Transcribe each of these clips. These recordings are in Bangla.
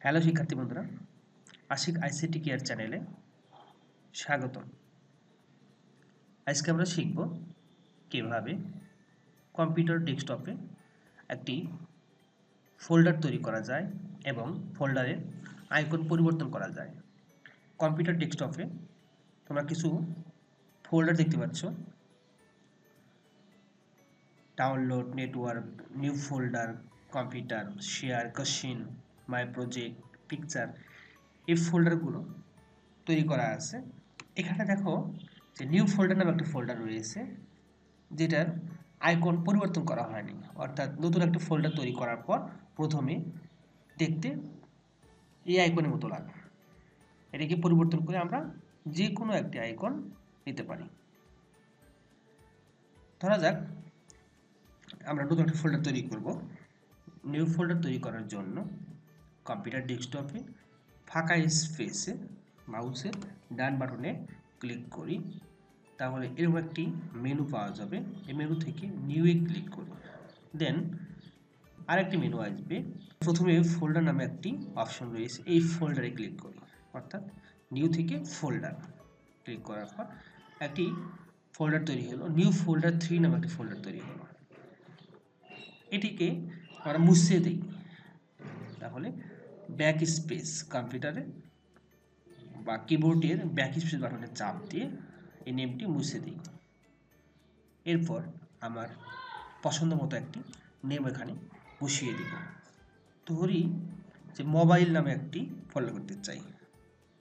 হ্যালো শিক্ষার্থী বন্ধুরা, আশিক আইসিটি কেয়ার চ্যানেলে স্বাগতম। আজকে আমরা শিখব কিভাবে কম্পিউটার ডেস্কটপে একটি ফোল্ডার তৈরি করা যায় এবং ফোল্ডারের আইকন পরিবর্তন করা যায়। কম্পিউটার ডেস্কটপে তোমরা কিছু ফোল্ডার দেখতে পাচ্ছ, download, network, new folder, computer, share, question, my project, picture, এই ফোল্ডারগুলো তৈরি করা আছে। এখানে দেখো যে নিউ ফোল্ডার নামে একটা ফোল্ডার রয়েছে, যেটার আইকন পরিবর্তন করা হয়নি, অর্থাৎ নতুন একটা ফোল্ডার তৈরি করার পর প্রথমে দেখতে এই আইকনের মতো লাগে। এটাকে পরিবর্তন করে আমরা যে কোনো একটি আইকন নিতে পারি। ধরা যাক আমরা নতুন একটা ফোল্ডার তৈরি করব। নিউ ফোল্ডার তৈরি করার জন্য কম্পিউটার ডেস্কটপে ফাঁকা স্পেসে মাউসের ডান বাটনে ক্লিক করি, তাহলে এরকম একটি মেনু পাওয়া যাবে। এই মেনু থেকে নিউয়ে ক্লিক করি, দেন আরেকটি মেনু আসবে। প্রথমে ফোল্ডার নামে একটি অপশন রয়েছে, এই ফোল্ডারে ক্লিক করি, অর্থাৎ নিউ থেকে ফোল্ডার ক্লিক করার পর একটি ফোল্ডার তৈরি হলো, নিউ ফোল্ডার 3 নামে একটি ফোল্ডার তৈরি হলো। এটিকে আমরা মুছে দিই, তাহলে ব্যাক স্পেস কম্পিউটারে বা কিবোর্ডের ব্যাক স্পেস বাটনে চাপ দিয়ে এই নেমটি মুছে দিই। এরপর আমার পছন্দ মতো একটি নেম এখানে বসিয়ে দিব। ধরি যে মোবাইল নামে একটি ফোল্ডার করতে চাই,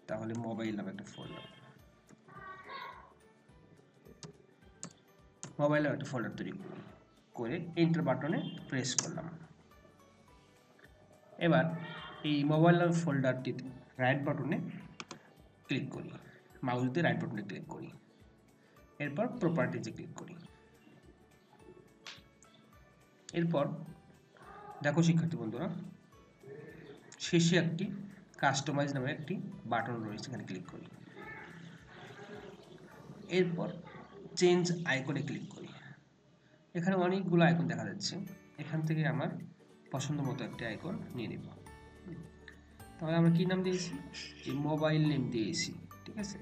তাহলে মোবাইল নামে একটা ফোল্ডার, মোবাইল নামে একটা ফোল্ডার তৈরি করে এন্টার বাটনে প্রেস করলাম। এবার এই মোবাইল নামে ফোল্ডারটিতে রাইট বাটনে ক্লিক করি, মাউস দিয়ে রাইট বাটনে ক্লিক করি, এরপর প্রপার্টিজে ক্লিক করি। এরপর দেখো শিক্ষার্থী বন্ধুরা, শেষে একটি কাস্টমাইজ নামে একটি বাটন রয়েছে, এখানে ক্লিক করি। এরপর চেঞ্জ আইকনে ক্লিক করি। এখানে অনেকগুলো আইকন দেখা যাচ্ছে, এখান থেকে আমার পছন্দ মতো একটি আইকন নিয়ে নেব। তাহলে আমরা কি নাম দিয়েছি? এই মোবাইল নেম দিয়েছি, ঠিক আছে।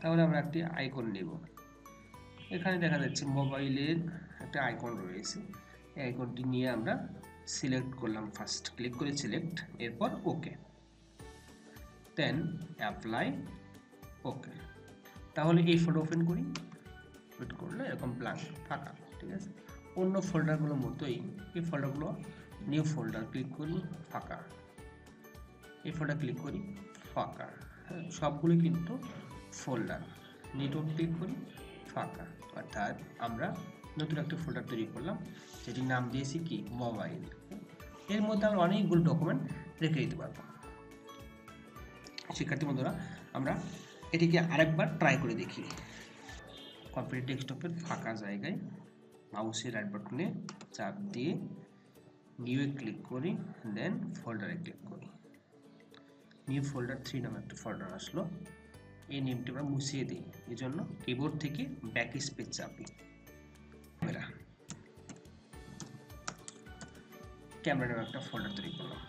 তাহলে আমরা একটি আইকন নেব। এখানে দেখা যাচ্ছে মোবাইলের একটা আইকন রয়েছে, এই আইকনটি নিয়ে আমরা সিলেক্ট করলাম, ফার্স্ট ক্লিক করে সিলেক্ট, এরপর ওকে, দেন অ্যাপ্লাই, ওকে। তাহলে এই ফোল্ডার ওপেন করি, ওপেন করলে এরকম ব্ল্যাঙ্ক ফাঁকা, ঠিক আছে। অন্য ফোল্ডারগুলোর মতোই এই ফোল্ডারগুলো, নিউ ফোল্ডার ক্লিক করি, ফাঁকা, এই ফোল্ডার ক্লিক করি, ফাঁকা, সবগুলো কিন্তু ফোল্ডার। নেটওয়ার্ক ক্লিক করি, ফাঁকা, অর্থাৎ আমরা নতুন একটা ফোল্ডার তৈরি করলাম, যেটির নাম দিয়েছি কি মোবাইল। এর মধ্যে আমরা অনেকগুলো ডকুমেন্ট রেখে দিতে পারবো। শিক্ষার্থী বন্ধুরা, আমরা এটিকে আরেকবার ট্রাই করে দেখি। কম্পিউটার ডেস্কটপের ফাঁকা জায়গায় মাউসের রাইট বাটনে চাপ দিয়ে নিউয়ে ক্লিক করি, দেন ফোল্ডারে ক্লিক করি। নিউ ফোল্ডার 3 নামে একটা ফোল্ডার আসলো, এই নেমটি আমরা মুছিয়ে দিই, এই জন্য কিবোর্ড থেকে ব্যাক স্পেস চাপি। ক্যামেরা নামে একটা ফোল্ডার তৈরি করলাম,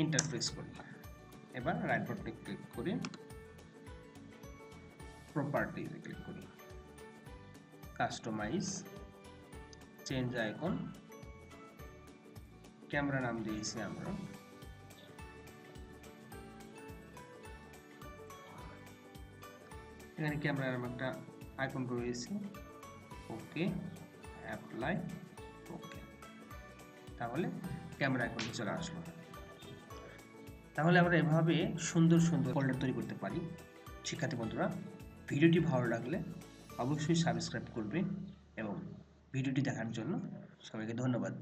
এন্টার প্রেস করি। এবার রাইট বাটনে ক্লিক করি, প্রপার্টিজে ক্লিক করি, কাস্টমাইজ, চেঞ্জ আইকন, ক্যামেরা নাম দিয়েছি আমরা, এখানে ক্যামেরা নামে একটা আইকন রয়েছে, ওকে, অ্যাপ্লাই, ওকে। তাহলে ক্যামেরা আইকনটি চলে আসলো। তাহলে আমরা এভাবে সুন্দর সুন্দর ফোল্ডার তৈরি করতে পারি। শিক্ষার্থী বন্ধুরা, ভিডিওটি ভালো লাগলে অবশ্যই সাবস্ক্রাইব করবে এবং ভিডিওটি দেখার জন্য সবাইকে ধন্যবাদ।